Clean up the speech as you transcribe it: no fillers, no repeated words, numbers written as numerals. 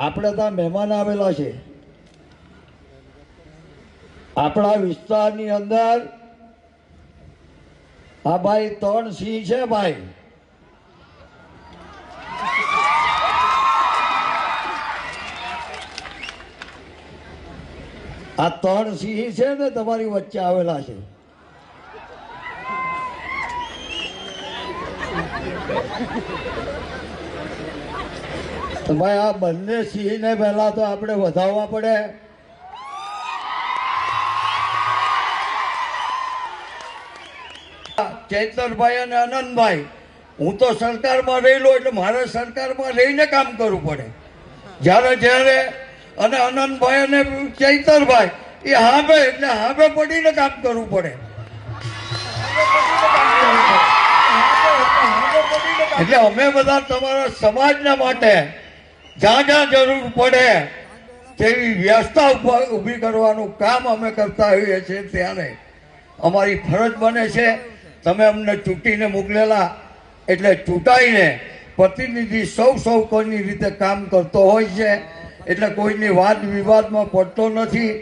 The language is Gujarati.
આપણે ત્યાં મહેમાન આવેલા છે આપણા વિસ્તારની અંદર આ ભાઈ 3 સિંહ છે ભાઈ આ 3 સિંહ છે ને તમારી વચ્ચે આવેલા છે તો ભાઈ આ બંને સિંહને પહેલા તો આપણે વધાવવા પડે ચૈતરભાઈ અને આનંદભાઈ હું તો સરકારમાં રહેલો એટલે મારે સરકારમાં રહીને કામ કરવું પડે જ્યારે જ્યારે અને આનંદભાઈ અને ચૈતરભાઈ એ હાંભે એટલે હાંભે પડીને કામ કરવું પડે એટલે અમે બધા તમારા સમાજના માટે જ્યાં જ્યાં જરૂર પડે તેવી વ્યવસ્થા ઊભી કરવાનું કામ અમે કરતા હોઈએ છીએ ત્યારે અમારી ફરજ બને છે તમે અમને ચૂંટીને મોકલેલા એટલે ચૂંટાઈને પ્રતિનિધિ સૌ કોઈની રીતે કામ કરતો હોય છે એટલે કોઈની વાદ વિવાદમાં પડતો નથી